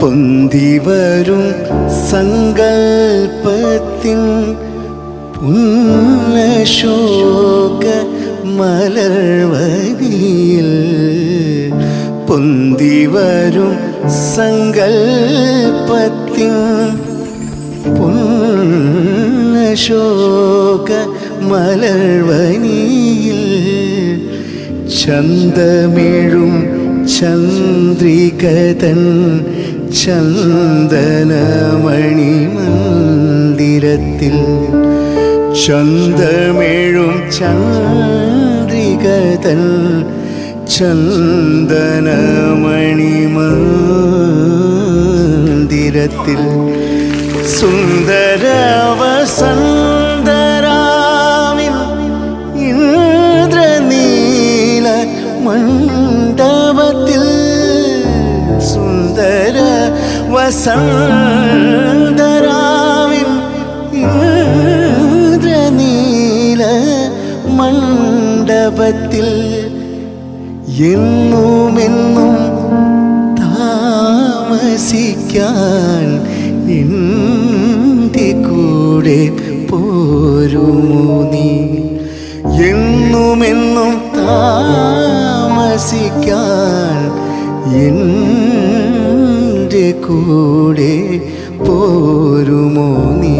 പൊന്തിവരും സങ്കൽപ്പത്തിൻ പുണ്യശോക മലർവരിയിൽ പൊന്തിവരും സങ്കൽപ്പത്തിൻ പുണ്യശോക മലർവനിയിൽ ചന്തമേഴും ചന്ദ്രികതൻ ചന്ദനമണി മന്ദിരത്തിൽ ചന്തമേഴും ചന്ദ്രികതൻ ചന്ദനമണി മന്ദിരത്തിൽ സുന്ദര വസന്തരാവിൽ ഇന്ദ്രനീല മണ്ഡപത്തിൽ സുന്ദര വസന്തരാവിൽ ഇന്ദ്രനീല മണ്ഡപത്തിൽ എന്നുമെന്നും താമസിക്കാൻ എൻ്റെ കൂടെ പോരുമോ നീ? എന്നുമെന്നും താമസിക്കാൻ എൻ്റെ കൂടെ പോരുമോ നീ?